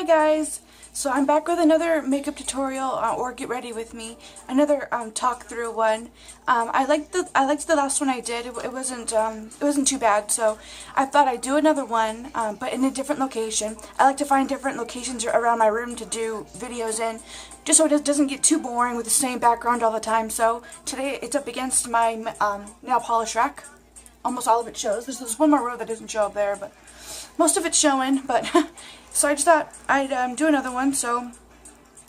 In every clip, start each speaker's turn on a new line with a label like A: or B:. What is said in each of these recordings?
A: guys, so I'm back with another makeup tutorial, or get ready with me, another talk through one. I liked the last one I did. It wasn't too bad, so I thought I'd do another one, but in a different location. I like to find different locations around my room to do videos in, just so it doesn't get too boring with the same background all the time. So today it's up against my nail polish rack. Almost all of it shows. There's one more row that doesn't show up there, but most of it's showing. But so I just thought I'd do another one. So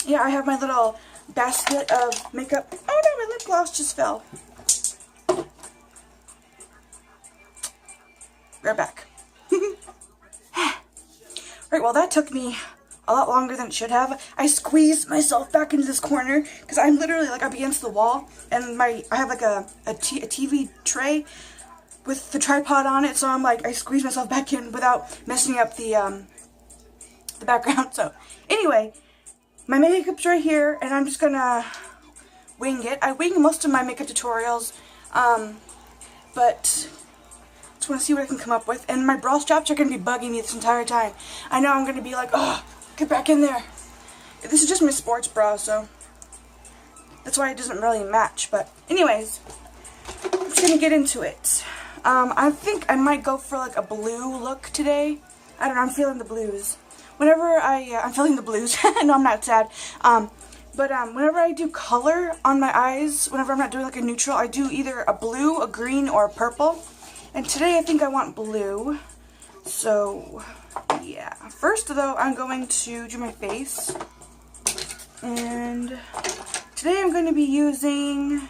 A: yeah, I have my little basket of makeup. Oh no, my lip gloss just fell. Right back. Right, well that took me a lot longer than it should have. I squeezed myself back into this corner because I'm literally like up against the wall, and I have like a TV tray with the tripod on it, so I'm like, I squeeze myself back in without messing up the background. So anyway, my makeup's right here, and I'm just gonna wing it. I wing most of my makeup tutorials, but just want to see what I can come up with. And my bra straps are gonna be bugging me this entire time. I know I'm gonna be like, oh, get back in there. This is just my sports bra, so that's why it doesn't really match. But anyways, I'm just gonna get into it. I think I might go for like a blue look today. I don't know, I'm feeling the blues. Whenever I'm feeling the blues. No, I'm not sad. But whenever I do color on my eyes, whenever I'm not doing like a neutral, I do either a blue, a green, or a purple. And today I think I want blue. So yeah. First though, I'm going to do my face. And today I'm going to be using...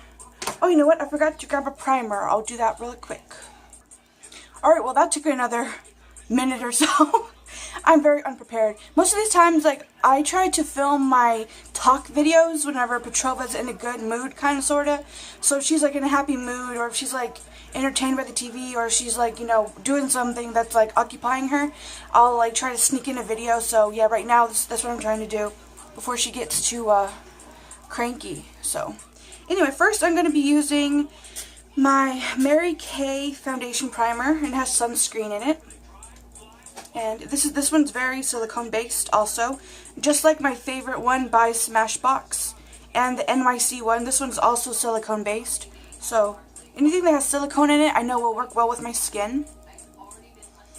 A: Oh, you know what? I forgot to grab a primer. I'll do that really quick. Alright, well that took another minute or so. I'm very unprepared. Most of these times, like, I try to film my talk videos whenever Petrova's in a good mood, kind of, sort of. So if she's, like, in a happy mood, or if she's, like, entertained by the TV, or she's, like, you know, doing something that's, like, occupying her, I'll, like, try to sneak in a video. So, yeah, right now, that's what I'm trying to do before she gets too, cranky. So, anyway, first I'm going to be using my Mary Kay foundation primer, and it has sunscreen in it. And this one's very silicone based also, just like my favorite one by Smashbox and the NYC one. This one's also silicone based, so anything that has silicone in it I know will work well with my skin.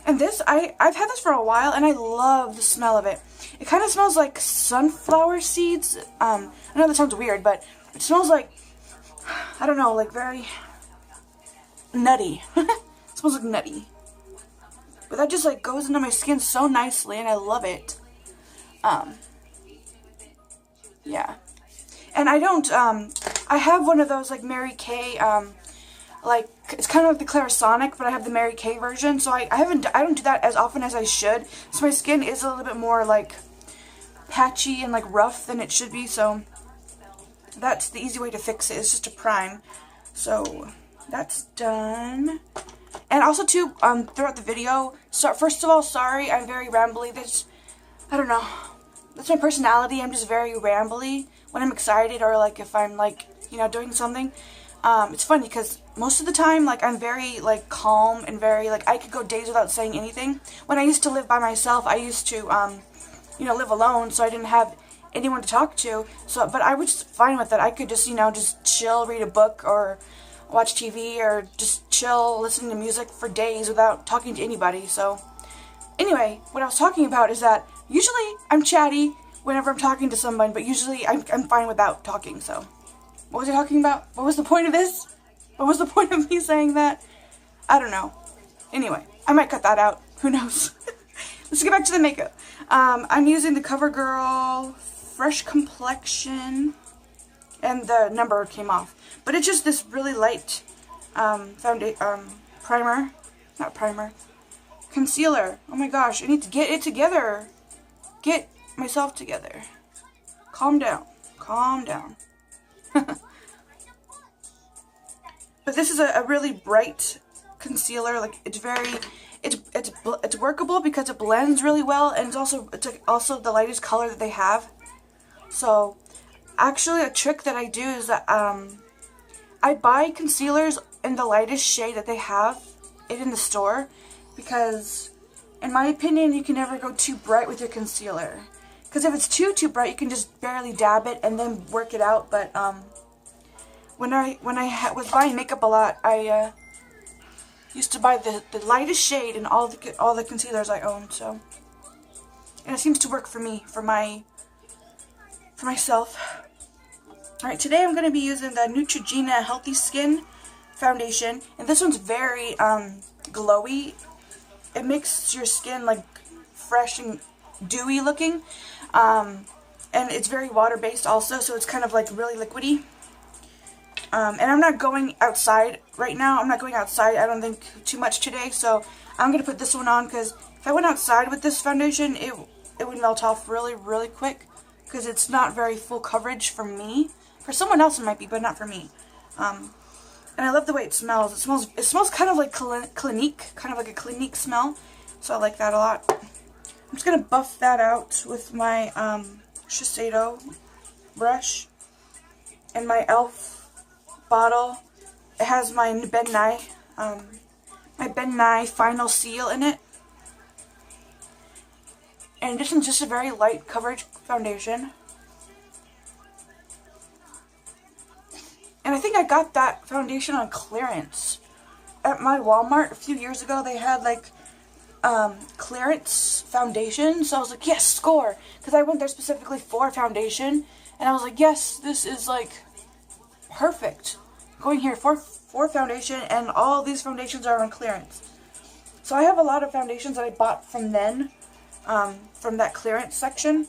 A: And this, I've had this for a while, and I love the smell of it. It kind of smells like sunflower seeds. I know that sounds weird, but it smells like, I don't know, like very nutty. It smells like nutty. But that just like goes into my skin so nicely, and I love it. Yeah. And I don't, I have one of those like Mary Kay, like, it's kind of like the Clarisonic, but I have the Mary Kay version, so I don't do that as often as I should. So my skin is a little bit more like patchy and like rough than it should be, so that's the easy way to fix it, is just to prime. So that's done. And also too, throughout the video, so first of all, sorry, I'm very rambly. I don't know, that's my personality. I'm just very rambly when I'm excited, or like if I'm like, you know, doing something. It's funny because most of the time, like, I'm very like calm and very like, I could go days without saying anything. When I used to live by myself, I used to, you know, live alone, so I didn't have anyone to talk to. So, but I was fine with it. I could just, you know, just chill, read a book, or watch TV, or just chill, listening to music for days without talking to anybody. So anyway, what I was talking about is that usually I'm chatty whenever I'm talking to someone, but usually I'm fine without talking. So what was I talking about? What was the point of this? What was the point of me saying that? I don't know. Anyway, I might cut that out. Who knows? Let's get back to the makeup. I'm using the CoverGirl Fresh Complexion, and the number came off. But it's just this really light primer. Not primer. Concealer. Oh my gosh, I need to get it together. Get myself together. Calm down. Calm down. But this is a really bright concealer. Like, it's very, it's workable because it blends really well, and it's also the lightest color that they have. So actually, a trick that I do is that I buy concealers in the lightest shade that they have it in the store, because in my opinion, you can never go too bright with your concealer. Because if it's too bright, you can just barely dab it and then work it out. But when I was buying makeup a lot, I used to buy the lightest shade in all the concealers I own. So, and it seems to work for me, for myself. All right, today I'm going to be using the Neutrogena Healthy Skin foundation, and this one's very glowy. It makes your skin like fresh and dewy looking. And it's very water-based also, so it's kind of like really liquidy. And I'm not going outside right now. I'm not going outside, I don't think, too much today, so I'm going to put this one on, because if I went outside with this foundation, it would melt off really, really quick, because it's not very full coverage for me. For someone else it might be, but not for me. And I love the way it smells. It smells kind of like Clinique, kind of like a Clinique smell, so I like that a lot. I'm just going to buff that out with my Shiseido brush and my e.l.f. bottle. It has my Ben Nye Final Seal in it. And this one's just a very light coverage foundation. And I think I got that foundation on clearance. At my Walmart a few years ago, they had like clearance foundation, so I was like, yes, score, because I went there specifically for foundation, and I was like, yes, this is like perfect. Going here for foundation, and all these foundations are on clearance. So I have a lot of foundations that I bought from then, from that clearance section,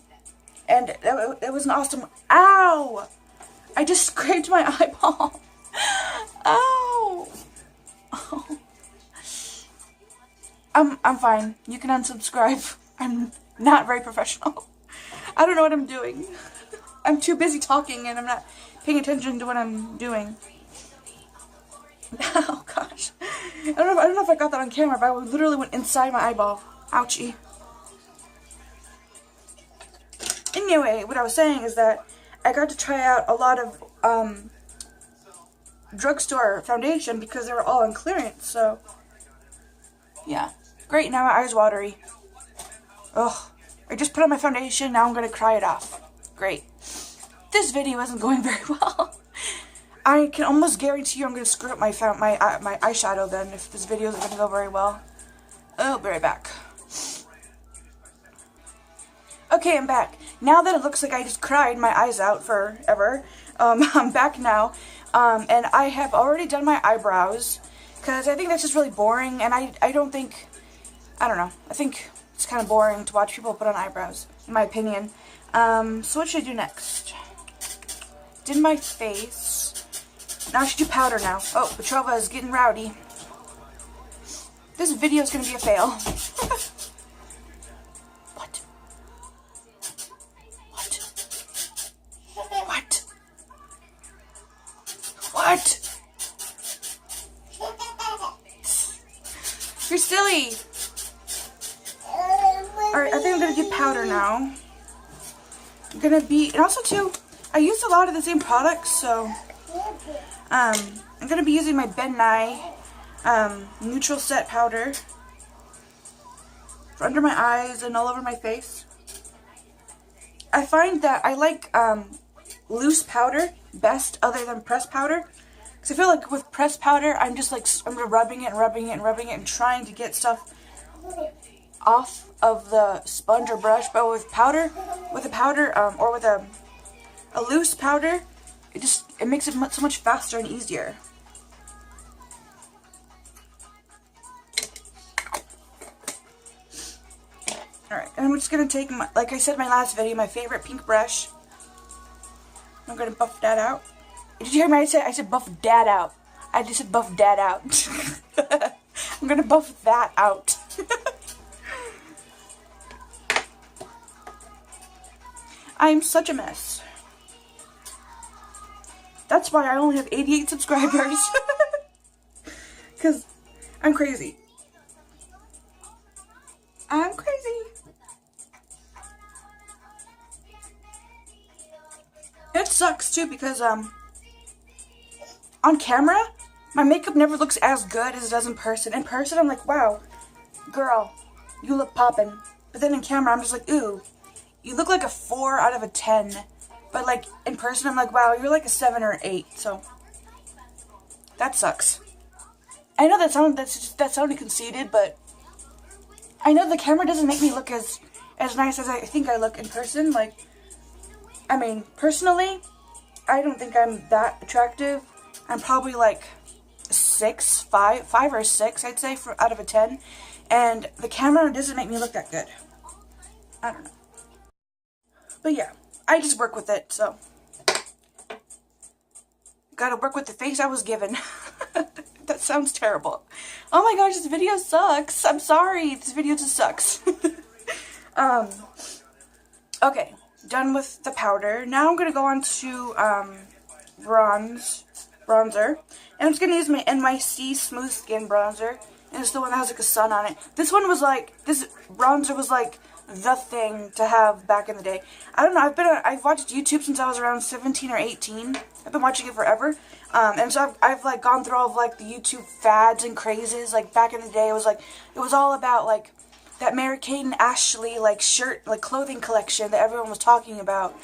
A: and it was an awesome. Ow! I just scraped my eyeball. Ow! Oh. I'm fine. You can unsubscribe. I'm not very professional. I don't know what I'm doing. I'm too busy talking and I'm not paying attention to what I'm doing. Oh gosh. I don't know if I got that on camera, but I literally went inside my eyeball. Ouchie. Anyway, what I was saying is that I got to try out a lot of drugstore foundation because they were all on clearance, so yeah. Great, now my eye's watery. Ugh. I just put on my foundation, now I'm gonna cry it off. Great. This video isn't going very well. I can almost guarantee you I'm gonna screw up my eyeshadow then if this video isn't gonna go very well. Oh, be right back. Okay, I'm back. Now that it looks like I just cried my eyes out forever, I'm back now. And I have already done my eyebrows, because I think that's just really boring, and I don't know, I think it's kind of boring to watch people put on eyebrows, in my opinion. So what should I do next? Did my face. Now I should do powder now. Oh, Petrova is getting rowdy. This video is going to be a fail. What? What? What? You're silly. Alright, I think I'm going to do powder now. I'm going to be, and also too, I used a lot of the same products, so, I'm going to be using my Ben Nye, Neutral Set Powder for under my eyes and all over my face. I find that I like, loose powder best other than pressed powder. Because I feel like with pressed powder, I'm just like, I'm rubbing it and rubbing it and rubbing it and trying to get stuff off of the sponge or brush. But with a powder, or with a loose powder, it makes it so much faster and easier. Alright, and I'm just going to take, like I said in my last video, my favorite pink brush. I'm going to buff that out. Did you hear me? I said buff that out. I just said buff that out. I'm going to buff that out. I'm such a mess. That's why I only have 88 subscribers. Because I'm crazy. I'm crazy. It sucks too because on camera my makeup never looks as good as it does in person. In person I'm like, wow, girl, you look poppin'. But then in camera I'm just like, ooh, you look like a 4 out of a 10. But, like, in person, I'm like, wow, you're like a 7 or 8. So, that sucks. I know that sounded conceited, but I know the camera doesn't make me look as nice as I think I look in person. Like, I mean, personally, I don't think I'm that attractive. I'm probably like 5 or 6, I'd say, out of a 10. And the camera doesn't make me look that good. I don't know. But yeah, I just work with it, so. Gotta work with the face I was given. That sounds terrible. Oh my gosh, this video sucks. I'm sorry, this video just sucks. Okay, done with the powder. Now I'm gonna go on to bronzer. And I'm just gonna use my NYC Smooth Skin bronzer. And it's the one that has like a sun on it. This bronzer was like the thing to have back in the day. I don't know, I've watched YouTube since I was around 17 or 18. I've been watching it forever. And so I've like gone through all of like the YouTube fads and crazes. Like back in the day, it was all about like that Mary-Kate and Ashley like clothing collection that everyone was talking about.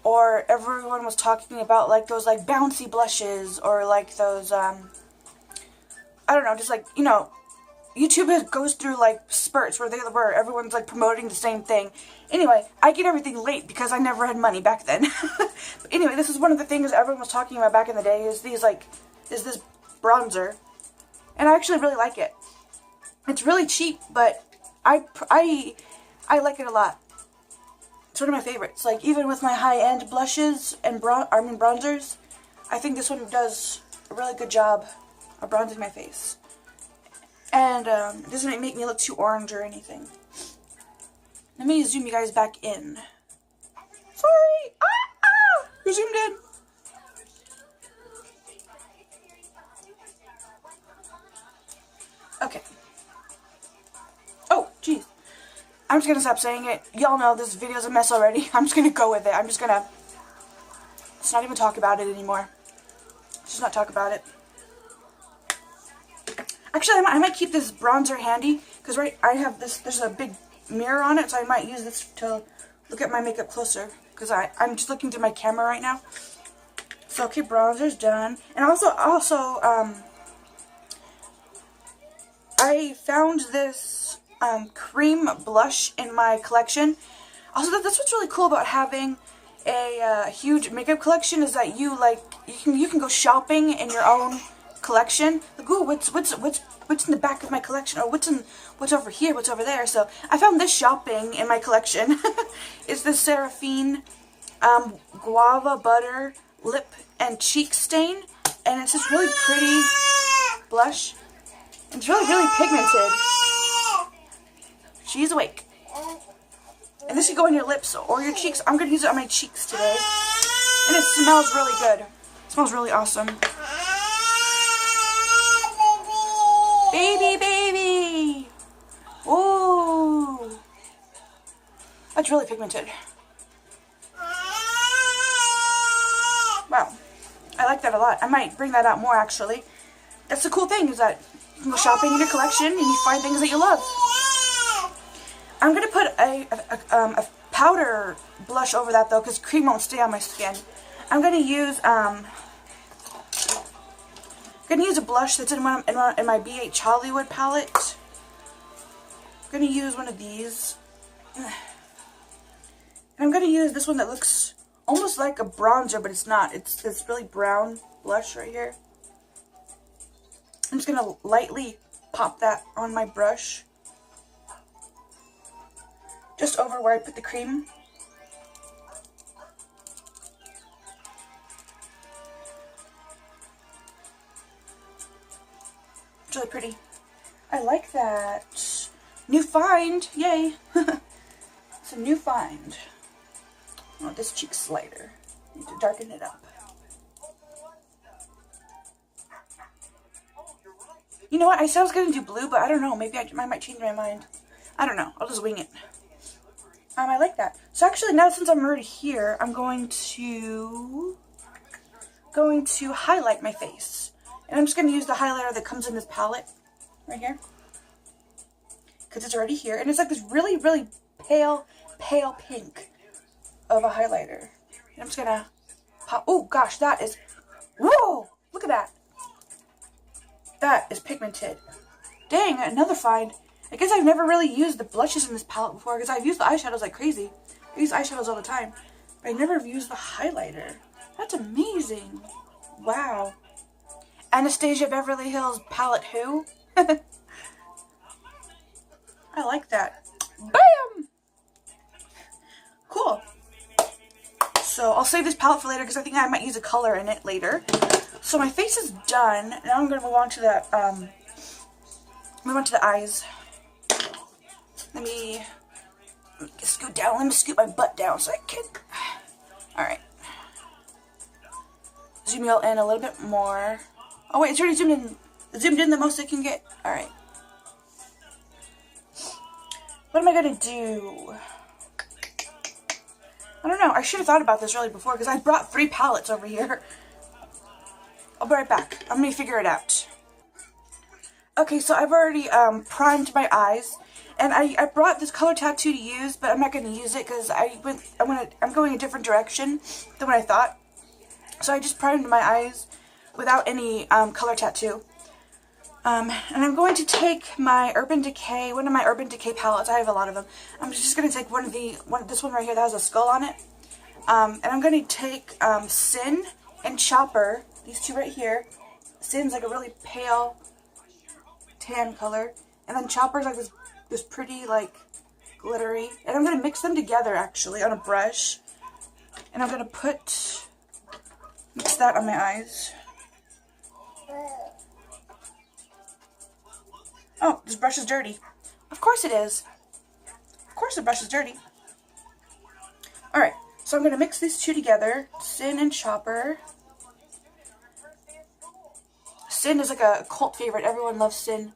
A: Or everyone was talking about like those like bouncy blushes, or like those I don't know, just like, you know, YouTube goes through like spurts where everyone's like promoting the same thing. Anyway, I get everything late because I never had money back then. But anyway, this is one of the things everyone was talking about back in the day, is this bronzer. And I actually really like it. It's really cheap, but I like it a lot. It's one of my favorites. Like, even with my high-end blushes and bronzers, I think this one does a really good job of bronzing my face. And it doesn't make me look too orange or anything. Let me zoom you guys back in. Sorry! You're zoomed in. Okay. Oh, jeez. I'm just gonna stop saying it. Y'all know this video's a mess already. I'm just gonna go with it. Let's not even talk about it anymore. Let's just not talk about it. Actually, I might keep this bronzer handy, because I have this, there's a big mirror on it, so I might use this to look at my makeup closer, because I'm just looking through my camera right now. So, okay, bronzer's done. And also, I found this cream blush in my collection. Also, that's what's really cool about having a huge makeup collection, is that you can go shopping in your own collection. Like, ooh, what's in the back of my collection, or what's over here, what's over there. So I found this shopping in my collection. It's the Seraphine Guava Butter Lip and Cheek Stain, and it's this really pretty blush. It's really pigmented. She's awake. And this can go on your lips or your cheeks. I'm going to use it on my cheeks today. And it smells really good. It smells really awesome. Baby! Ooh! That's really pigmented. Wow. I like that a lot. I might bring that out more, actually. That's the cool thing, is that you can go shopping in your collection and you find things that you love. I'm going to put a powder blush over that, though, because cream won't stay on my skin. I'm going to use a blush that's in my BH Hollywood palette. I'm going to use one of these. And I'm going to use this one that looks almost like a bronzer, but it's not. It's this really brown blush right here. I'm just going to lightly pop that on my brush. Just over where I put the cream. It's really pretty. I like that. New find. Yay. It's a new find. Oh, this cheek's lighter. Need to darken it up. You know what? I said I was going to do blue, but I don't know. Maybe I might change my mind. I don't know. I'll just wing it. I like that. So actually, now since I'm already here, I'm going to highlight my face. And I'm just going to use the highlighter that comes in this palette right here, because it's already here. And it's like this really pale pink. of a highlighter. And I'm just gonna pop. Oh gosh, that is. Whoa! Look at that. That is pigmented. Dang, another find. I guess I've never really used the blushes in this palette before because I've used the eyeshadows like crazy. I use eyeshadows all the time. But I never used the highlighter. That's amazing. Wow. Anastasia Beverly Hills palette who? I like that. Bam! Cool. So I'll save this palette for later because I think I might use a color in it later. So my face is done. Now I'm going to move on to the eyes. Let me scoot down. Let me scoot my butt down so I can. Alright. Zoom you all in a little bit more. Oh wait, it's already zoomed in the most I can get. Alright. What am I going to do? I don't know. I should have thought about this really before because I brought 3 palettes over here. I'll be right back. I'm going to figure it out. Okay, so I've already primed my eyes. And I brought this color tattoo to use, but I'm not going to use it because I'm going a different direction than what I thought. So I just primed my eyes without any color tattoo. And I'm going to take my Urban Decay, one of my Urban Decay palettes. I have a lot of them. I'm just going to take this one right here that has a skull on it. And I'm going to take Sin and Chopper, these two right here. Sin's like a really pale tan color, and then Chopper's like this pretty like glittery. And I'm going to mix them together actually on a brush. And I'm going to mix that on my eyes. Oh, this brush is dirty. Of course it is. Of course the brush is dirty. Alright, so I'm going to mix these two together. Sin and Chopper. Sin is like a cult favorite. Everyone loves Sin.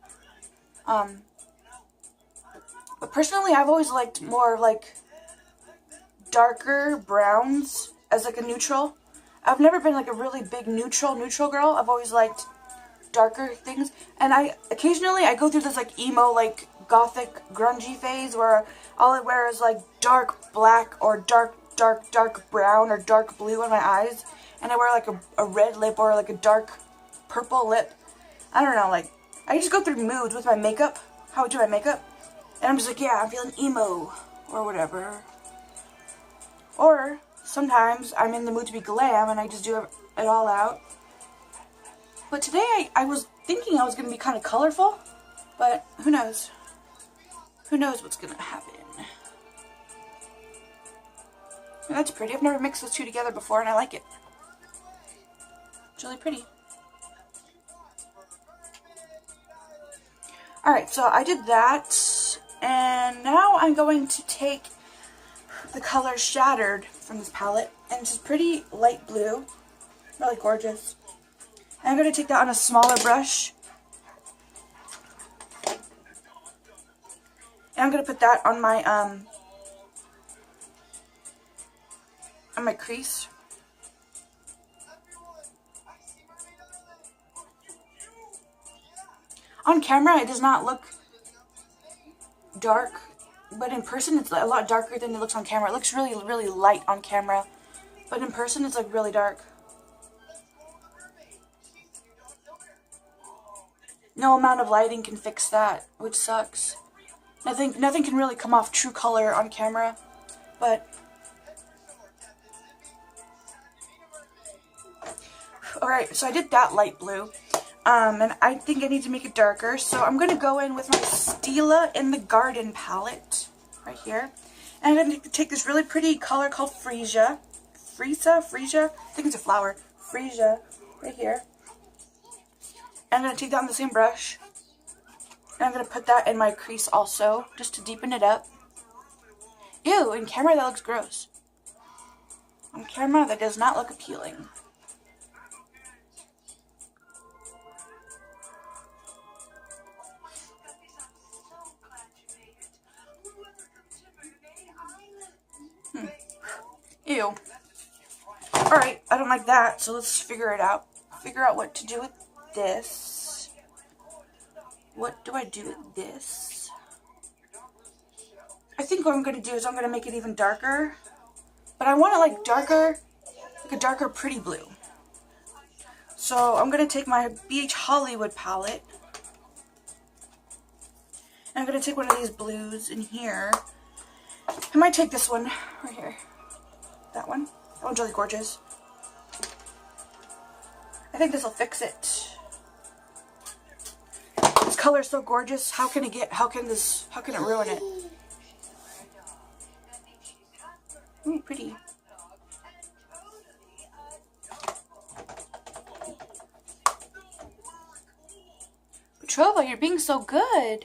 A: But personally, I've always liked more like darker browns as like a neutral. I've never been like a really big neutral girl. I've always liked darker things, and occasionally I go through this like emo, like gothic grungy phase where all I wear is like dark black or dark brown or dark blue on my eyes, and I wear like a red lip or like a dark purple lip. I don't know, like I just go through moods with my makeup, how I do my makeup, and I'm just like, yeah, I'm feeling emo or whatever. Or sometimes I'm in the mood to be glam and I just do it all out. But today I was thinking I was going to be kind of colorful, but who knows? Who knows what's going to happen? And that's pretty. I've never mixed those two together before and I like it. It's really pretty. Alright, so I did that, and now I'm going to take the color Shattered from this palette, and it's just pretty light blue, really gorgeous. And I'm going to take that on a smaller brush, and I'm going to put that on my crease. On camera, it does not look dark, but in person, it's a lot darker than it looks on camera. It looks really, really light on camera, but in person, it's like really dark. No amount of lighting can fix that, which sucks. Nothing can really come off true color on camera, but alright, so I did that light blue. And I think I need to make it darker, so I'm going to go in with my Stila in the Garden palette, right here. And I'm going to take this really pretty color called Freesia. Freesia? I think it's a flower. Freesia, right here. And I'm going to take that on the same brush. And I'm going to put that in my crease also, just to deepen it up. Ew, in camera that looks gross. On camera that does not look appealing. Ew. Alright, I don't like that, so let's figure it out. Figure out what to do with this. What do I do with this? I think what I'm going to do is I'm going to make it even darker but I want it like darker, like a darker pretty blue. So I'm going to take my BH Hollywood palette. And I'm going to take one of these blues in here. I might take this one right here. That one. That one's really gorgeous. I think this will fix it. This color is so gorgeous. How can it ruin it? Ooh, pretty. Petrova, you're being so good.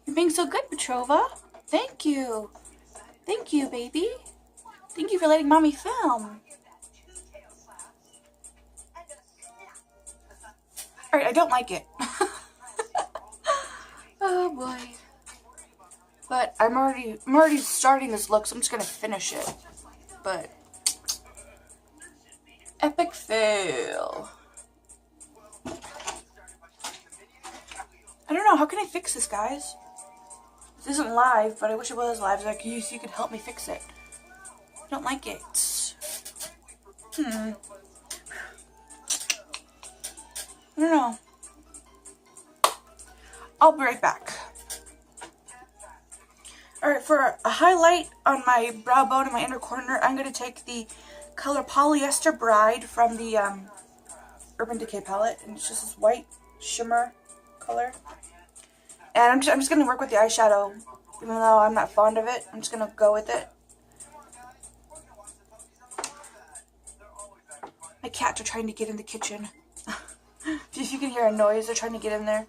A: You're being so good, Petrova. Thank you. Thank you, baby. Thank you for letting Mommy film. Alright, I don't like it. Oh boy. But I'm already starting this look, so I'm just gonna finish it. But epic fail. I don't know, how can I fix this, guys? This isn't live, but I wish it was live so you could help me fix it. I don't like it. I don't know. I'll be right back. Alright, for a highlight on my brow bone and my inner corner, I'm going to take the color Polyester Bride from the Urban Decay palette. And it's just this white shimmer color. And I'm just going to work with the eyeshadow, even though I'm not fond of it. I'm just going to go with it. My cats are trying to get in the kitchen. If you can hear a noise, they're trying to get in there.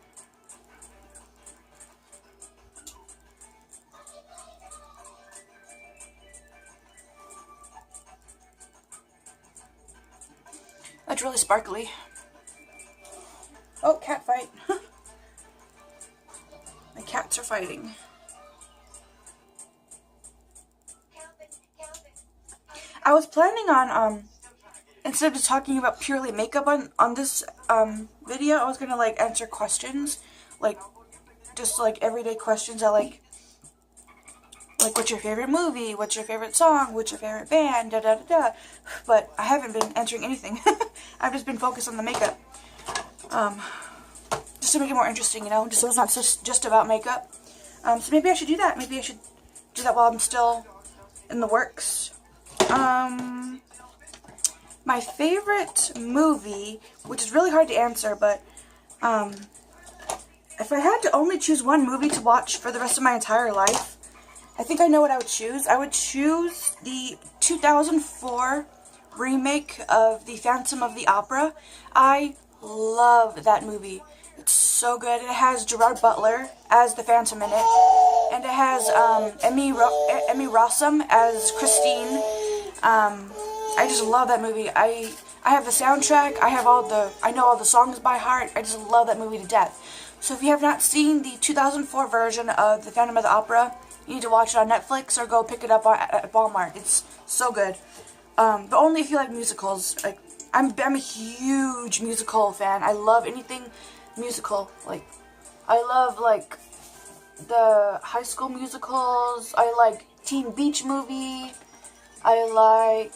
A: That's really sparkly. Oh, cat fight. My cats are fighting. I was planning on, instead of just talking about purely makeup on this video, I was gonna like answer questions, like just like everyday questions. I like what's your favorite movie? What's your favorite song? What's your favorite band? Da da da da. But I haven't been answering anything. I've just been focused on the makeup, just to make it more interesting, you know, just so it's not just about makeup. So maybe I should do that. Maybe I should do that while I'm still in the works. My favorite movie, which is really hard to answer, but if I had to only choose one movie to watch for the rest of my entire life, I think I know what I would choose. I would choose the 2004 remake of The Phantom of the Opera. I love that movie. It's so good. It has Gerard Butler as the Phantom in it, and it has Emmy Rossum as Christine. I just love that movie. I have the soundtrack. I know all the songs by heart. I just love that movie to death. So if you have not seen the 2004 version of The Phantom of the Opera, you need to watch it on Netflix or go pick it up at Walmart. It's so good. But only if you like musicals. Like I'm a huge musical fan. I love anything musical. Like I love like the High School Musicals. I like Teen Beach Movie. I like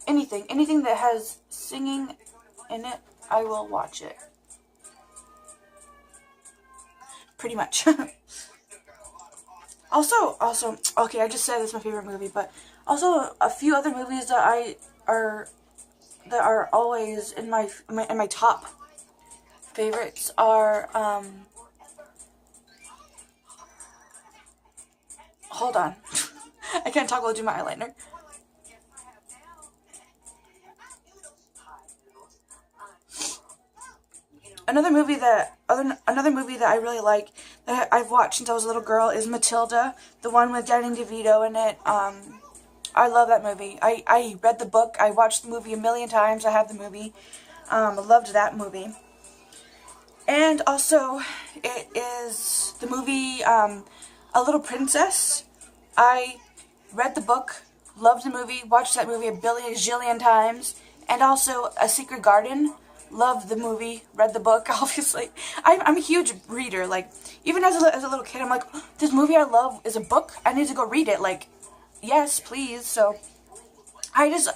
A: anything that has singing in it. I will watch it. Pretty much. Also, okay, I just said it's my favorite movie, but also a few other movies that are always in my top favorites are hold on. I can't talk while I do my eyeliner. Another movie that I really like that I've watched since I was a little girl is Matilda, the one with Danny DeVito in it. I love that movie. I read the book. I watched the movie a million times. I have the movie. I loved that movie. And also, it is the movie A Little Princess. I read the book, loved the movie, watched that movie a zillion times. And also A Secret Garden. loved the movie, read the book, obviously. I'm a huge reader. Like, even as a little kid, I'm like, this movie I love is a book. I need to go read it. Like, yes, please. So, as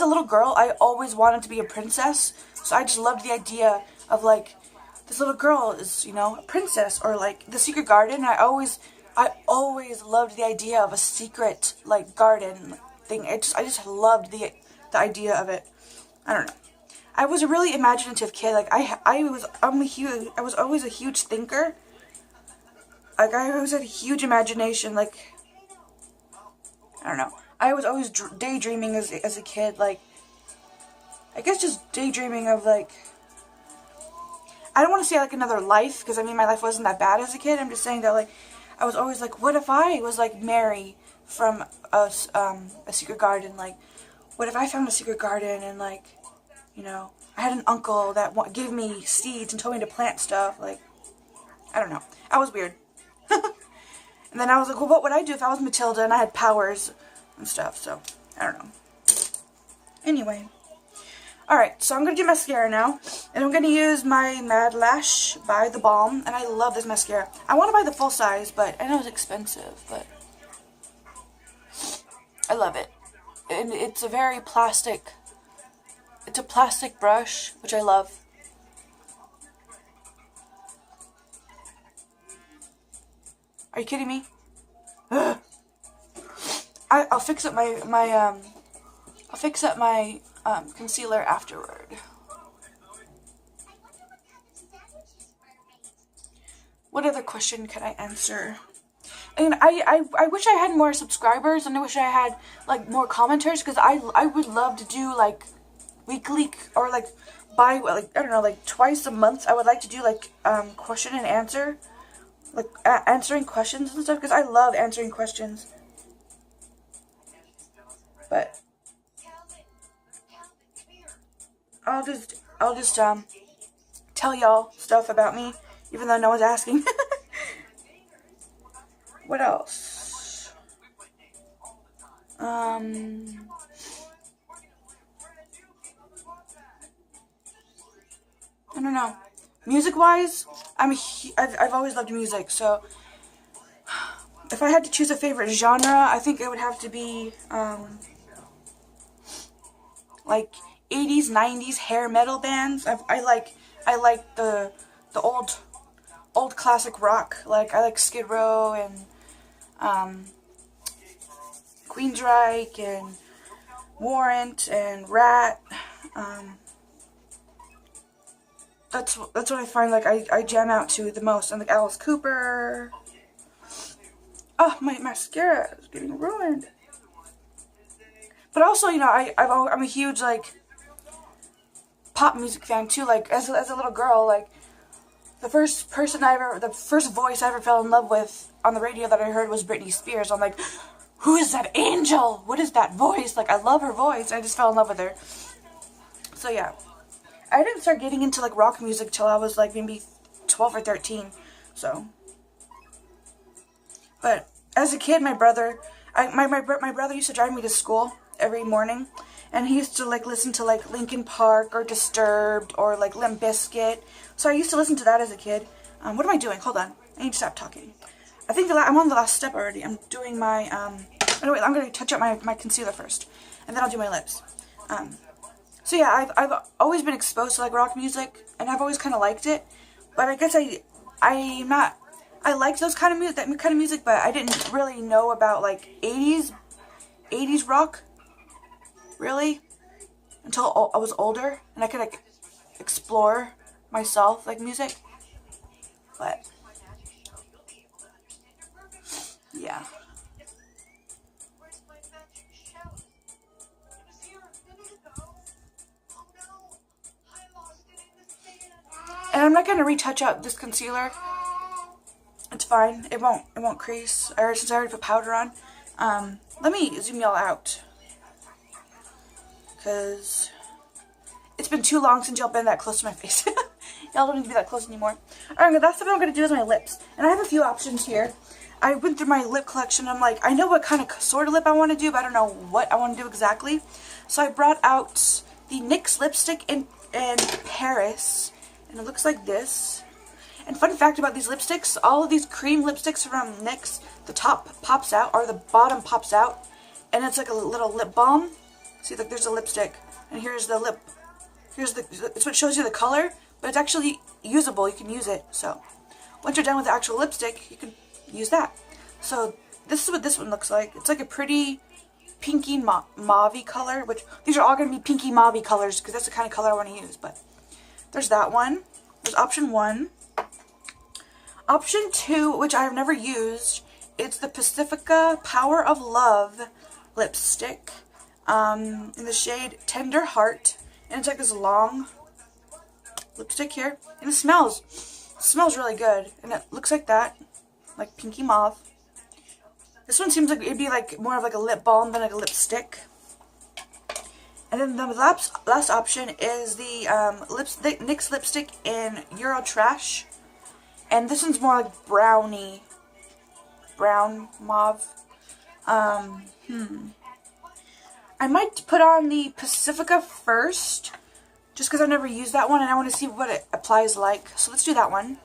A: a little girl, I always wanted to be a princess. So I just loved the idea of, like, this little girl is, you know, a princess. Or, like, the secret garden. I always loved the idea of a secret, like, garden thing. I just loved the idea of it. I don't know. I was a really imaginative kid. Like, I was always a huge thinker. Like, I always had a huge imagination. Like, I don't know. I was always daydreaming as a kid. Like, I guess just daydreaming of, like, I don't want to say, like, another life, because, I mean, my life wasn't that bad as a kid. I'm just saying that, like, I was always like, what if I was, like, Mary from a secret garden? Like, what if I found a secret garden and, like, you know, I had an uncle that gave me seeds and told me to plant stuff. Like, I don't know. I was weird. And then I was like, well, what would I do if I was Matilda and I had powers and stuff? So, I don't know. Anyway. Alright, so I'm going to do mascara now. And I'm going to use my Mad Lash by The Balm. And I love this mascara. I want to buy the full size, but I know it's expensive. But I love it. And it's a very plastic... It's a plastic brush, which I love. Are you kidding me? I'll fix up my concealer afterward. What other question can I answer? And I wish I had more subscribers, and I wish I had, like, more commenters, because I would love to do, like, weekly, or, like, I don't know, like, twice a month. I would like to do, like, question and answer, like, answering questions and stuff, because I love answering questions. But I'll just tell y'all stuff about me, even though no one's asking. What else? I don't know. Music-wise, I've always loved music, so if I had to choose a favorite genre, I think it would have to be, like, 80s, 90s hair metal bands. I like the old classic rock. Like, I like Skid Row and, Queensryche and Warrant and Rat. That's what I find, like, I jam out to the most. And, like, Alice Cooper. Oh, my mascara is getting ruined. But also, you know, I'm a huge, like, pop music fan too. Like, as a little girl, like, the first voice I ever fell in love with on the radio that I heard was Britney Spears. I'm like, who is that angel? What is that voice? Like, I love her voice. I just fell in love with her. So yeah, I didn't start getting into, like, rock music till I was, like, maybe 12 or 13. So, but as a kid, my brother used to drive me to school every morning, and he used to, like, listen to, like, Linkin Park or Disturbed or, like, Limp Bizkit. So I used to listen to that as a kid. What am I doing? Hold on. I need to stop talking. I think I'm on the last step already. I'm doing my, anyway, I'm going to touch up my concealer first, and then I'll do my lips. So yeah, I've always been exposed to, like, rock music, and I've always kind of liked it, but I guess I liked that kind of music, but I didn't really know about, like, 80s rock, really, until I was older, and I could, like, explore myself, like, music. But yeah. And I'm not gonna retouch up this concealer. It's fine. It won't crease. Since I already put powder on. Let me zoom y'all out, because it's been too long since y'all been that close to my face. Y'all don't need to be that close anymore. Alright, that's what I'm gonna do is my lips. And I have a few options here. I went through my lip collection. I'm like, I know what kind of sort of lip I want to do, but I don't know what I want to do exactly. So I brought out the NYX lipstick in Paris, and it looks like this. And fun fact about these lipsticks, all of these cream lipsticks from NYX, the top pops out, or the bottom pops out, and it's like a little lip balm. See, like there's a lipstick, and here's the lip. It's what shows you the color, but it's actually usable. You can use it. So once you're done with the actual lipstick, you can use that. So this is what this one looks like. It's like a pretty pinky mauve color, which these are all going to be pinky mauve colors because that's the kind of color I want to use. But there's that one. There's option 1. Option 2, which I have never used, it's the Pacifica Power of Love lipstick in the shade Tender Heart. And it's like this long lipstick here. And it smells really good. And it looks like that, like pinky mauve. This one seems like it'd be like more of like a lip balm than like a lipstick. And then the last option is the NYX lipstick in Euro Trash. And this one's more like brown mauve. I might put on the Pacifica first, just because I've never used that one and I want to see what it applies like. So let's do that one.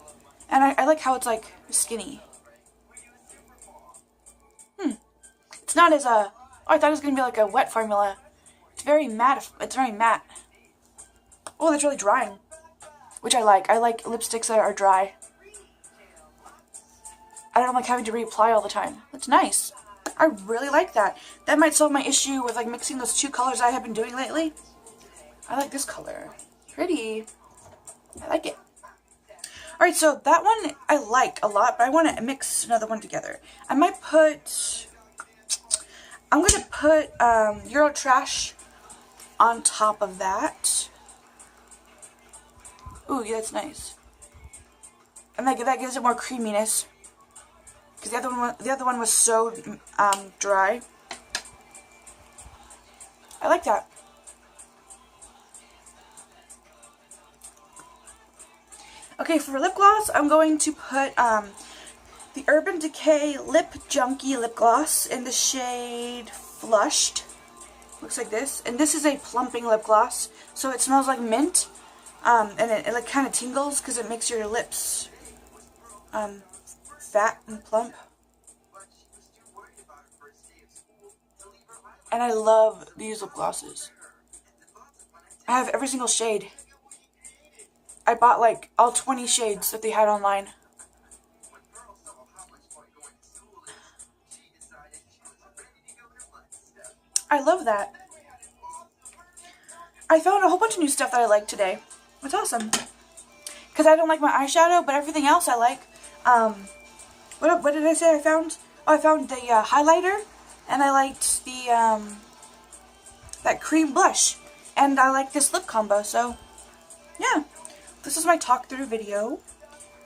A: And I like how it's like skinny. It's not as oh, I thought it was going to be like a wet formula. It's very matte. It's very matte. Oh, that's really drying, which I like. I like lipsticks that are dry. I don't like having to reapply all the time. That's nice. I really like that. That might solve my issue with like mixing those two colors I have been doing lately. I like this color. Pretty. I like it. Alright, so that one I like a lot, but I want to mix another one together. I'm going to put Euro Trash on top of that. Ooh, yeah, that's nice. And that gives it more creaminess. Because the other one was so dry. I like that. Okay, for lip gloss, I'm going to put the Urban Decay Lip Junkie lip gloss in the shade Flushed. Looks like this. And this is a plumping lip gloss, so it smells like mint. And it like kind of tingles because it makes your lips fat and plump. And I love these lip glosses. I have every single shade. I bought like all 20 shades that they had online. I love that. I found a whole bunch of new stuff that I like today. It's awesome. Because I don't like my eyeshadow, but everything else I like. What did I say I found? Oh, I found the highlighter, and I liked the that cream blush, and I like this lip combo. So, yeah, this is my talk through video,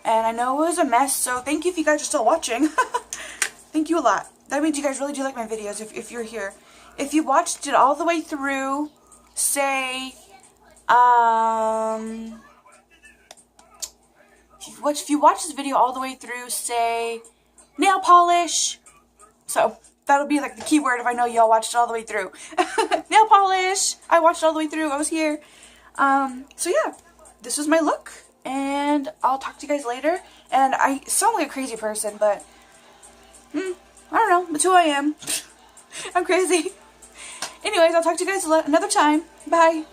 A: and I know it was a mess. So thank you if you guys are still watching. Thank you a lot. That means you guys really do like my videos. If you're here, if you watched it all the way through, say if you watch this video all the way through, say nail polish. So that'll be like the keyword if I know y'all watched it all the way through. Nail polish. I watched it all the way through. I was here. So yeah, this was my look, and I'll talk to you guys later. And I sound like a crazy person, but I don't know. That's who I am. I'm crazy. Anyways, I'll talk to you guys another time. Bye.